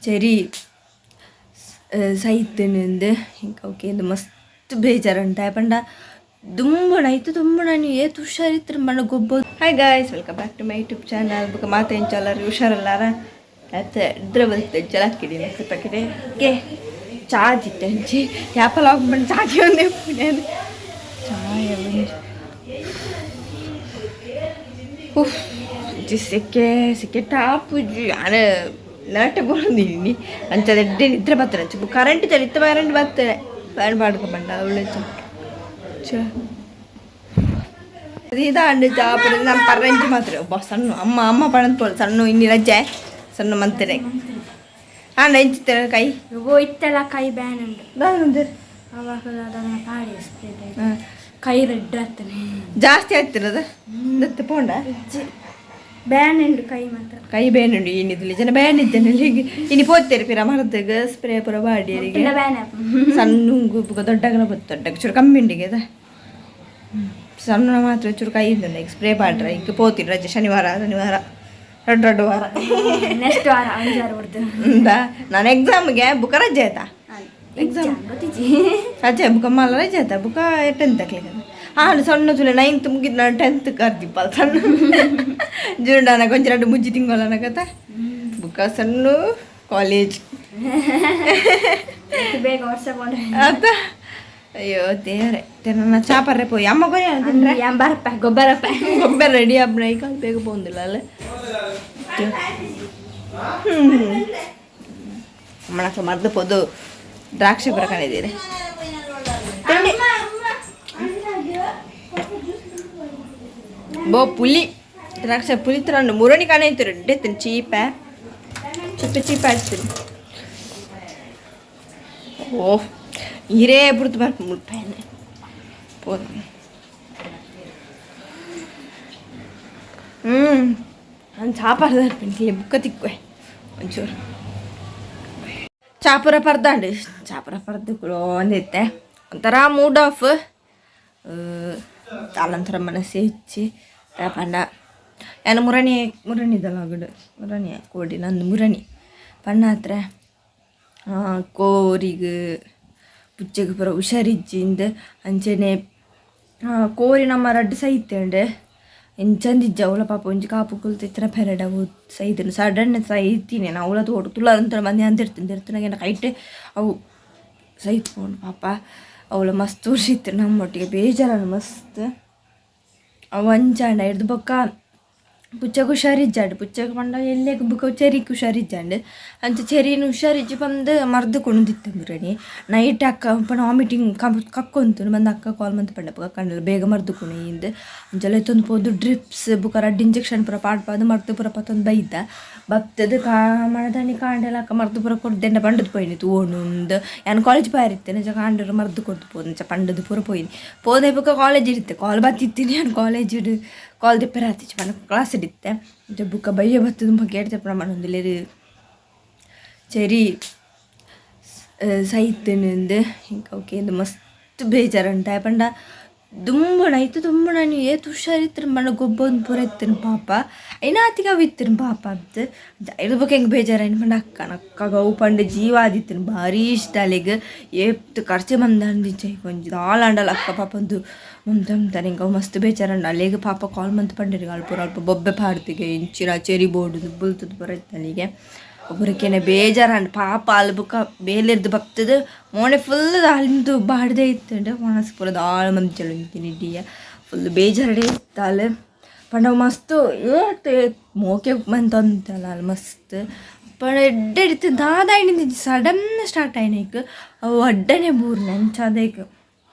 cherry ಸೈತನಿಂದ ಹಿಂಗೆ okay ಇದು ಮಸ್ತ್ ಬೇಜಾರಂಟ ಪಂಡ ದುಂಬಣ ಇತ್ತು ದುಂಬಣ ನೀವು ಏತು ಹುಷಾರಿತ್ತು ಮಣ್ಣ ಗೊಬ್ಬ hi guys welcome back to my YouTube channel ಬುಕ್ ಮಾತು ಹೆಂಚಲ್ಲರು ಹುಷಾರಲ್ಲಾರ ಮತ್ತೆ ಇದ್ರ ಬರುತ್ತೆ ಜಲಕ್ಕಿಡಿ ಮತ್ತೆ ಪ್ಯಾಕೆಟೆ ಓಕೆ ಚಾರ್ಜ್ ಇಟ್ಟು ಹಂಚಿ ಯಾಪಲ್ಲ ಹೋಗ್ಬಂದು ಚಾರ್ಜ್ ಒಂದೇ ಪುಣ್ಯ ಚಾಯ ಉಫ್ ಸಿಕ್ಕೆ ಟಾಪು ಯಾರು ನಾಟ ಬಂದಿನಿ ಅಂಚದ ಎಡ್ಡೆ ನಿದ್ರೆ ಬರ್ತಾರೆ ಅಂಚು ಕರೆಂಟ್ ಚಲಿತ್ತ ಕರೆಂಟ್ ಬರ್ತಾರೆ ಫ್ಯಾನ್ ಮಾಡ್ಕೊಂಬಂಡ ಅವಳೆ ಇದಾಂಡು ಚಾಪದ ನಮ್ಮ ಪರಂಜಿ ಮಾತ್ರ ಒಬ್ಬ ಸಣ್ಣ ಅಮ್ಮ ಪಣಂತ ಸಣ್ಣ ಇನ್ನಿ ರಜೆ ಸಣ್ಣ ಮಂತನೆ ಹಾಂ ಹೆಂಚ್ತಾರೆ ಕೈ ಇತ್ತಲ್ಲ ಕೈ ಬ್ಯಾನ್ ಉಂಟು ನಾನು ಅವಾಗ ಅದನ್ನು ಪಾಡಿ ಕೈ ರೆಡ್ ಆಗ್ತಾನೆ ಜಾಸ್ತಿ ಆಗ್ತಿರೋದು ದತ್ತು ಪೋಂಡ ಬ್ಯಾನ್ ಉಂಟು ಕೈ ಮಾತ್ರ ಕೈ ಬ್ಯಾನ್ ಉಂಟು ಏನಿದ್ಲಿ ಜನ ಬ್ಯಾನ್ ಇದ್ದೇನೆ ಹೀಗೆ ಇನ್ನು ಪೋತ್ತೇರಿ ಪಿರ ಮರದಾಗ ಸ್ಪ್ರೇ ಪುರ ಬಾಡಿಯರಿಗೆ ಸಣ್ಣ ದೊಡ್ಡಗನ ಬತ್ತು ದೊಡ್ಡಗ ಚೂರು ಕಮ್ಮಿ ಉಂಡಿಗೆ ಅದ ಸಣ್ಣ ಮಾತ್ರ ಚೂರು ಕೈ ಇದ್ದ ಈಗ ಸ್ಪ್ರೇ ಪಾಡ್ರ ಈಗ ಪೋತೀನಿ ರಜೆ ಶನಿವಾರ ದೊಡ್ಡ ವಾರ ನೆಕ್ಸ್ಟ್ ವಾರ ನಾನು ಎಕ್ಸಾಮ್ಗೆ ಬುಕ್ಕ ರಜೆ ಆಯ್ತಾ ಎಕ್ಸಾಮ್ ರಜೆ ಬುಕ್ಕ ಮಲ್ಲ ರಜೆ ಆಯ್ತಾ ಬುಕ್ಕ 10th ಆಗ್ಲಿಕ್ಕೆ ಹಾಂ ಸಣ್ಣ ಚೂಲೆ 9th ಮುಗಿದ್ ನಾನು 10th ಕರ್ದಿಪ್ಪ ಸಣ್ಣ ಜೂಂಡಾನ ಕೊಂಚ 2-3 ತಿಂಗಳ ಕಥ ಬುಕ್ಕ ಸಣ್ಣ ಕಾಲೇಜ್ ಬೇಗ ವರ್ಷ ಅದ ಅಯ್ಯೋ ದೇವ್ರೆ ನನ್ನ ಚಾಪರ್ರೆ ಪೋಯಿ ಅಮ್ಮ ಬರಪ್ಪ ಗೊಬ್ಬರ ರೆಡಿ ಹಬ್ಬ ಈಗ ಬೇಗ ಪೋಂದಿಲ್ಲ ಅಲ್ಲ ಅಮ್ಮನಕ್ಕ ಮರ್ದು ಪೋದು ದ್ರಾಕ್ಷಿ ಪುರ ಕಾಣಿದ್ದೀರಿ ಬೋ ಪುಲಿ ದ್ರಾಕ್ಷಿ ಪುಲಿ ತರ ಮುರಣಿ ಕಾಣಿತೀರಿ ರೆಡ್ಡೆ ಚೀಪ ಆಡ್ತೀನಿ ಓಹ್ ಹಿರೇ ಬಿಡ್ತು ಬರ್ಪ ಮುಟ್ಪಾಯನೆ ಪೋದ ನಾನು ಚಾಪರ್ದ ಇರ್ತೀನಿ ಬುಕ್ಕ ತಿಕ್ಕುವೆ ಒಂಚೂರು ಚಾಪುರ ಪರ್ದು ಕೂಡ ಒಂದಿತ್ತೆ ಒಂಥರ ಮೂಡ್ ಆಫ್ ಅಲ್ಲಂಥರ ಮನಸ್ಸು ಹೆಚ್ಚಿ ಪಂಡ ನಾನು ಮುರಣಿ ಕೋಡಿ ನಂದು ಮುರಣಿ ಪಣ್ಣ ಹತ್ರ ಕೋರಿಗೆ ಪುಚ್ಚಗೆ ಪುರ ಹುಷಾರಿಜ್ಜಿಂದ ಅಂಚನೆ ಕೋರಿ ನಮ್ಮ ರಡ್ಡು ಸೈತಂಡೆ ಎಂಚಂದಿಜ್ಜ ಅವಳ ಪಾಪ ಒಂಜಿ ಕಾಪು ಕುಲ್ತಿತ್ತಿನ ಪೆರಡ ಸೈತನು ಸಡನ್ ಸೈತೀನಿ ನಾನು ಅವಳ ತೋಟ ತುಲಾರಂತರ ಮಂದಿ ಅಂತಿರ್ತೀನಿ ಕೈಟೆ ಅವು ಸೈತ್ಕೊಂಡು ಪಾಪ ಅವಳ ಮಸ್ತ್ ತೋರಿಸಿತ್ತು ನಮ್ಮೊಟ್ಟಿಗೆ ಬೇಜಾರಲ್ಲ ಮಸ್ತ್ ಅವು ಅಂಚಾಂಡ ಹಿಡ್ದು ಬೊಕ್ಕ ಪುಚ್ಚಗೆ ಹುಷಾರಿಜ್ಜಾಂಡು ಪುಚ್ಚಗೆ ಪಂಡ ಎಲ್ಲೇಗೆ ಬುಕ್ಕ ಚೆರಿಗೆ ಹುಷಾರಿಜ್ಜಾಂಡು ಅಂಚ ಚೆರಿನ ಹುಷಾರಿಜ್ಜಿ ಬಂದು ಮರ್ದು ಕುಣಿದಿತ್ತು ಮುರಣಿ ನೈಟ್ ಅಕ್ಕ ಪಣ ವಾಮಿಟಿಂಗ್ ಕಕ್ಕೊಂತು ಬಂದು ಅಕ್ಕ ಕಾಲ್ ಮಂತ್ ಪಂಡ ಕಂಡು ಬೇಗ ಮರ್ದು ಕುಣಿಯಿಂದ ಅಂಚೆಲ್ಲ ಎತ್ತೊಂದು ಪೋದು ಡ್ರಿಪ್ಸ್ ಬುಕ್ಕ ರಡ್ ಇಂಜೆಕ್ಷನ್ ಪುರ ಪಾಡ್ಪಾದು ಮರ್ದು ಪುರ ಪತ್ತೊಂದು ಬೈದ ಬತ್ತದು ಮಣದಾನಿ ಕಾಂಡೆಲ್ಲ ಅಕ್ಕ ಮರ್ದು ಪುರ ಕೊಡ್ದೆಂಡ ಪಂಡದು ಪೋಯಿನಿ ತೋಣುಂದು ನಾನು ಕಾಲೇಜ್ ಪಾರಿತ್ತೆ ನಿಜ ಕಾಂಡರು ಮರ್ದು ಕೊಡ್ದು ಪೋದು ನಿಜ ಪಂಡದು ಪೂರ ಪೋಯಿನಿ ಪೋದೆ ಬುಕ್ಕ ಕಾಲೇಜ್ ಇರುತ್ತೆ ಕಾಲ್ ಬತ್ತಿತ್ತೀನಿ ನಾನು ಕಾಲೇಜ್ ಕಾಲ್ ದಿಪ್ಪೆ ರಾತಿಚ್ಚು ಮನ ಕ್ಲಾಸ್ ಇಡುತ್ತೆ ಬುಕ್ಕ ಬಯ್ಯ ಬತ್ತದ ಬಗ್ಗೆ ಹೇಳ್ತೆ ಪ್ರಮಾಣ ಒಂದಿಲ್ಲ ಚೆರಿ ಸೈತನಿಂದ ಹಿಂಗೆ ಓಕೆ ಇದು ಮಸ್ತ್ ಬೇಜಾರಂಟ ಪಂಡ ದುಂಬಣ ಇತ್ತು ದುಂಬಣ ನೀವು ಏತು ಹುಷಾರಿತ್ತು ಮಣ್ಣ ಗೊಬ್ಬೊಂದು ಪೂರ ಇತ್ತಿನ ಪಾಪ ಐನಾತಿಗ ಅವು ಇತ್ತಿನ ಪಾಪ ಅದು ಇದ್ರ ಬಗ್ಗೆ ಹೆಂಗೆ ಬೇಜಾರಾಯ್ತು ಪಂಡ ಅಕ್ಕಗ ಅವು ಪಂಡ ಜೀವ ಆದಿತ್ತಿನ ಭಾರಿ ಇಷ್ಟ ಅಲ್ಲಿಗೆ ಏತ್ ಖರ್ಚೆ ಮಂದಿ ಕೊಂಚ ಆಳಾಂಡಲ್ಲ ಅಕ್ಕ ಪಾಪ ಒಂದು ಮುಂತಾನೆ ಹಿಂಗೆ ಅವು ಮಸ್ತ್ ಬೇಜಾರಂಡ ಅಲ್ಲಿಗೆ ಪಾಪ ಕಾಲ್ ಮಂತ್ ಪಂಡಿರಿಗೆ ಅಲ್ಪ ಬೊಬ್ಬೆ ಪಾಡ್ತಿಗೆ ಇಂಚಿನ ಚೆರಿ ಬೋರ್ಡು ಬುಲ್ತದ್ದು ಬರತ್ತೆ ಅಲ್ಲಿಗೆ ಒಬ್ಬರಿಗೇನೆ ಬೇಜಾರಂಡು ಪಾಪ ಅಲ್ಲಿ ಬುಕ್ಕ ಬೇಲಿರ್ದು ಬರ್ತದೆ ಮೋಣೆ ಫುಲ್ ಅಲ್ಲಿಂದು ಬಾಡ್ದೇ ಇತ್ತಂಡೆ ಮನಸ್ಸು ಪೂರದ ಆಳು ಮಂಚಲು ನಿಂತಿನಿಡ್ಡಿಯ ಫುಲ್ ಬೇಜಾರಡೆ ಇತ್ತು ಅಲ್ಲಿ ಪಂಡ ಮಸ್ತು ಏತು ಮೋಕೆ ಮಂತಂತಲ್ಲ ಅಲ್ಲಿ ಮಸ್ತ್ ಪಂಡ ಎಡ್ಡೆ ಇಡ್ತು ದಾದ ನಿಂತಿದ್ದು ಸಡನ್ ಸ್ಟಾರ್ಟ್ ಆಯ್ನೀಗ ಅವು ಅಡ್ಡನೆ ಬೂರ್ ನೆಂಚಾದೀಗ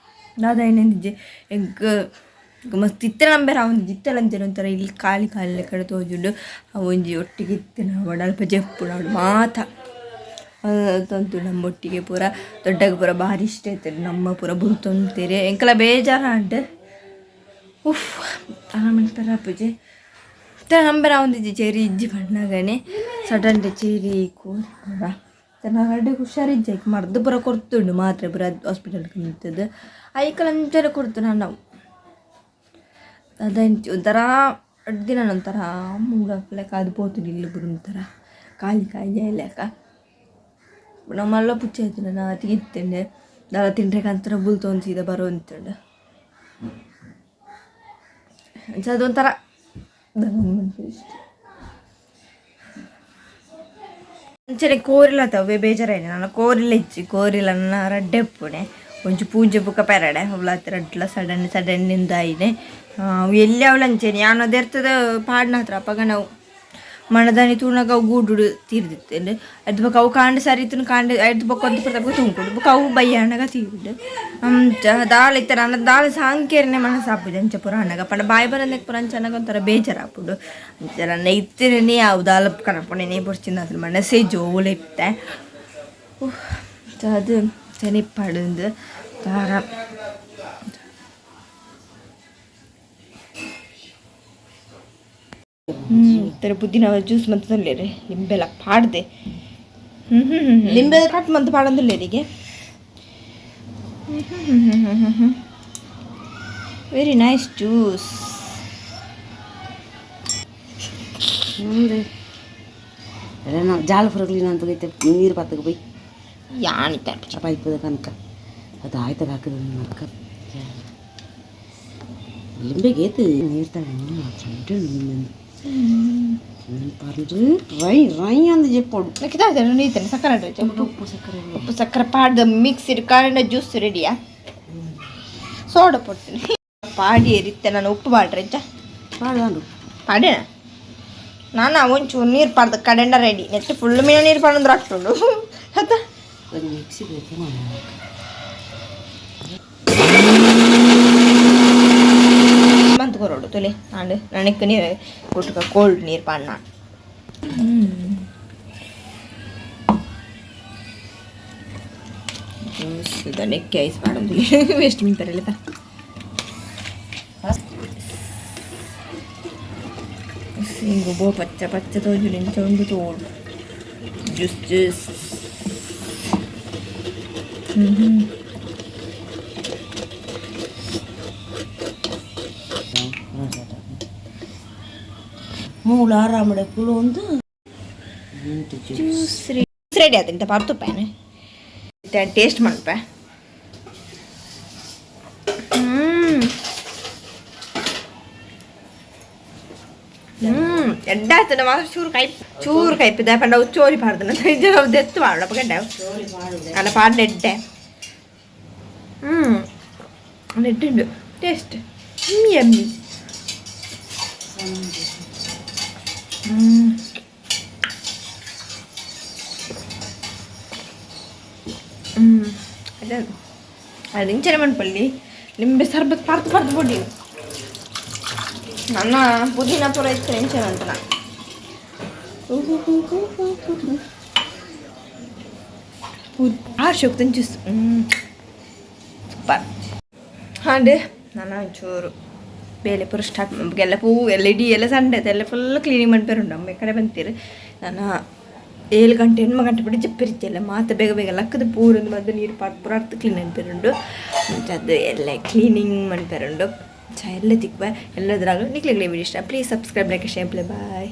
ದಾದ ನಿಂತಿದ್ದೆ ಎಗ್ ಮಸ್ತ್ ಇತ್ತ ನಂಬೇರ ಅವನು ಜಿತ್ತಲಂತೇನೆ ಒಂಥರ ಇಲ್ಲಿ ಖಾಲಿ ಕಡೆ ತೋಜುಂಡು ಒಂಜಿ ಒಟ್ಟಿಗೆ ಇತ್ತಿನ ಅವಡು ಅಲ್ಪ ಜಪ್ಪುಡು ಅವಳು ಮಾತ ತಂತು ನಮ್ಮ ಒಟ್ಟಿಗೆ ಪೂರ ದೊಡ್ಡಗೆ ಪೂರ ಭಾರಿ ಇಷ್ಟ ಐತೆ ನಮ್ಮ ಪೂರ ಬುಲ್ತೊಂತೀರಿ ಎಂಕಲ ಬೇಜಾರ ಅಂಟು ಉಫ್ ಆಮೇಲೆ ಪೂಜೆ ತರ ನಂಬೇರ ಅವನಿದ್ದಿ ಚೇರಿ ಇಜ್ಜಿ ಬಣ್ಣಗನೆ ಸಡನ್ ಚೇರಿ ಕೂರ ನಾನು ಹುಷಾರಿಜ್ಜೆ ಮರ್ದು ಪೂರ ಕೊಡ್ತುಂಡು ಮಾತ್ರೆ ಪೂರ ಹಾಸ್ಪಿಟಲ್ಗೆ ನಿಂತದ್ದು ಐಕಲ್ ಅಂಚರ ಕೊಡ್ತು ನಾವು ಅದಂಚು ಒಂಥರ ದಿನ ಒಂಥರ ಮೂಡಪ್ಲೆಕ್ಕ ಅದು ಪೋತು ಇಲ್ಲಿ ಬರು ಒಂಥರ ಖಾಲಿ ಲೆಕ್ಕ ನಮ್ಮಲ್ಲ ಪುಚ್ಚ ಆಯ್ತು ನಾ ತೆಗಿತ್ತೇನೆ ದಳ ತಿಂಡ್ರೆ ಕಂತರ ಬುಲ್ತೊಂದು ಸೀದಾ ಬರೋ ಅಂತಂಡೆ ಅದೊಂಥರ ಅಂಚನೆ ಕೋರಿಲ ತವೆ ಬೇಜಾರಾಯ್ತು ನಾನು ಕೋರಿಲ ಇಚ್ಚಿ ಕೋರಿಲ ನನ್ನ ರಡ್ಡೆ ಪುಣೆ ಒಂಚು ಪೂಜೆ ಬುಕ್ಕ ಪೆರಡೆ ಅವಳ ಹತ್ರ ರಡ್ಲ ಸಡನ್ನಿಂದ ಆಯ್ನೆ ಎಲ್ಲಿ ಅವಳು ಅಂಚೇನೆ ಯಾನು ಅದಿರ್ತದ ಪಾಡ್ನ ಹತ್ರ ಅಪ್ಪಾಗ ನಾವು ಮಣದಾನಿ ತೂಣಗ ಅವು ಗೂಡು ತೀರ್ದಿತ್ತೇನೆ ಅದು ಬಕ್ಕ ಅವು ಕಾಂಡ ಸರಿತು ಕಾಂಡ ಅದು ಬಕ್ಕ ಒಂದು ಪ್ರತಾಪ ತುಂಬಿಕೊಂಡು ಬುಕ್ಕ ಅವು ಬಯ್ಯ ಹಣ್ಣಗ ತೀರಿದ್ದು ದಾಳ ಇತ್ತ ನನ್ನ ದಾಳ ಸಾಂಕೇರನೆ ಮನಸ್ಸು ಹಾಪುದು ಅಂಚ ಪುರ ಹಣ್ಣಗ ಪಂಡ ಬಾಯಿ ಬರಂದಕ್ಕೆ ಪುರ ಅಂಚನಾಗ ಒಂಥರ ಬೇಜಾರು ಹಾಪುಡು ಅಂಚ ನನ್ನ ಇತ್ತೇನೆ ಅವು ದಾಳ ಕಣಪುಣೆ ಪುಡ್ಚಿನ ಅದ್ರ ಮನಸ್ಸೇ ಜೋಲೆ ಇತ್ತೆ ಅದು ಚೆನಿಪ್ಪಡು ತಾರ ತರ ಪುದೀನ ಜ್ಯೂಸ್ ಮಂತ ತೊಲ್ಲೇರಿ ಲಿಂಬೆಲ್ಲ ಪಾಡ್ದೆ ಲಿಂಬೆ ಕಟ್ ಮಂತ ಪಾಡಂದುಲ್ಲೇರಿಗೆ ವೆರಿ ನೈಸ್ ಜ್ಯೂಸ್ ನಾವು ಜಾಲ ಹೊರಗ್ಲಿ ನಾನು ಬಗೈತೆ ನೀರು ಪಾತಕ್ಕೆ ಬೈ ಯಾನಿತ್ತ ಪೈಪದ ಕನಕ ಅದು ಆಯ್ತಾಗ ಹಾಕಿದ ಮಕ್ಕ ಲಿಂಬೆಗೆ ಏತು ನೀರು ತಗೊಂಡು ಲಿಂಬೆ ರೈ ರೈ ಅಂದ ಜೆಪ್ಪೋಡು ನೀತೇನೆ ಸಕ್ಕರೆ ಉಪ್ಪು ಸಕ್ಕರೆ ಉಪ್ಪು ಸಕ್ಕರೆ ಪಾಡ್ದು ಮಿಕ್ಸಿಡ್ ಕಾಳಿನ ಜ್ಯೂಸ್ ರೆಡಿಯಾ ಸೋಡಾ ಪಡ್ತೀನಿ ಪಾಡಿ ಏರಿತ್ತೆ ನಾನು ಉಪ್ಪು ಬಾಡ್ರೆ ಪಾಡು ಪಾಡೇನ ನಾನು ಒಂಚೂರು ನೀರು ಪಾಡ್ದು ಕಡೆಂಡ ರೆಡಿ ನೆಟ್ಟು ಫುಲ್ ಮೀನು ನೀರು ಪಾಡಂದ್ರೆ ಅಷ್ಟುಂಡು ಹತ್ತ ಮಿಕ್ಸಿ ಬೇಕು ಮಂತ್ ಕೊರೋಡು ತೊಲೆ ನಾನು ನನಕ್ಕೆ ನೀರು ಕೊಟ್ಟು ಕೋಲ್ಡ್ ನೀರು ಪಾಡ್ನ ನೆಕ್ಕೆ ಐಸ್ ಪಾಡೋದು ವೇಸ್ಟ್ ಮೀನು ಬರಲಿ ಹಿಂಗು ಬೋ ಪಚ್ಚ ಪಚ್ಚ ತೋಜು ನಿಂಚ ಒಂದು ತೋಡು ಜ್ಯೂಸ್ ಮೂಲ ಆರಾಮಡೆ ಕುಳು ಒಂದು ಜ್ಯೂಸ್ ರೆಡಿ ಆಯ್ತು ಪಾರ್ತು ಪ್ಯಾನೆ ಟೇಸ್ಟ್ ಮಾಡ್ಪ ಎಡ್ಡ ಆಯ್ತು ಮಾತ್ರ ಚೂರು ಕೈಪಿದ್ದ ಪಂಡ ಚೋರಿ ಪಾಡ್ದು ದೆತ್ತು ಮಾಡಪ್ಪ ಗಡ್ಡ ಅಲ್ಲ ಪಾಡ್ಲ ಎಡ್ಡೆ ಎಡ್ಡುಂಡು ಟೇಸ್ಟ್ ಎಮ್ಮಿ ಅದು ಇಂಚನೆ ಮಣ್ಪಲ್ಲಿ ನಿಂಬೆ ಸರ್ಬತ್ ಪಾರ್ದು ಪೊಡಿ ನನ್ನ ಪುದೀನ ಪುರ ಇತ್ತು ಇಂಚನೆ ಅಂತ ಶೋಕ್ತನ್ ಜ್ಯೂಸ್ ಸೂಪರ್ ಹಾಂಡೆ ನಾನು ಒಂಚೂರು ಬೇಲೆ ಪೂರ ಸ್ಟಾರ್ಟ್ ಎಲ್ಲ ಪೂ ಎಲ್ಲ ಇಡೀ ಎಲ್ಲ ಸಂಡೆ ಎಲ್ಲ ಫುಲ್ ಕ್ಲೀನಿಂಗ್ ಮಾಡ್ಪೇರುಂಡು ಅಮ್ಮ ಈ ಕಡೆ ಬಂತೀರಿ ನಾನು 7 ಗಂಟೆ 8 ಗಂಟೆ ಬಿಟ್ಟು ಜಪ್ಪಿರಿದ್ದೆಲ್ಲ ಮಾತು ಬೇಗ ಬೇಗ ಲಕ್ಕದ ಪೂರೊಂದು ಮದ್ದು ನೀರು ಪಾಟ್ ಪೂರ ಅರ್ಥ ಕ್ಲೀನ್ ಅನ್ಪೇರುಂಡು ಅದು ಎಲ್ಲ ಕ್ಲೀನಿಂಗ್ ಮಾಡ್ಪೇರುಂಡು ಎಲ್ಲ ತಿಕ್ಬ ಎಲ್ಲದ್ರಾಗ ನಿಕ್ಲಿಗ್ಲಿ ವಿಡಿಯೋ ಇಷ್ಟ please subscribe like share play bye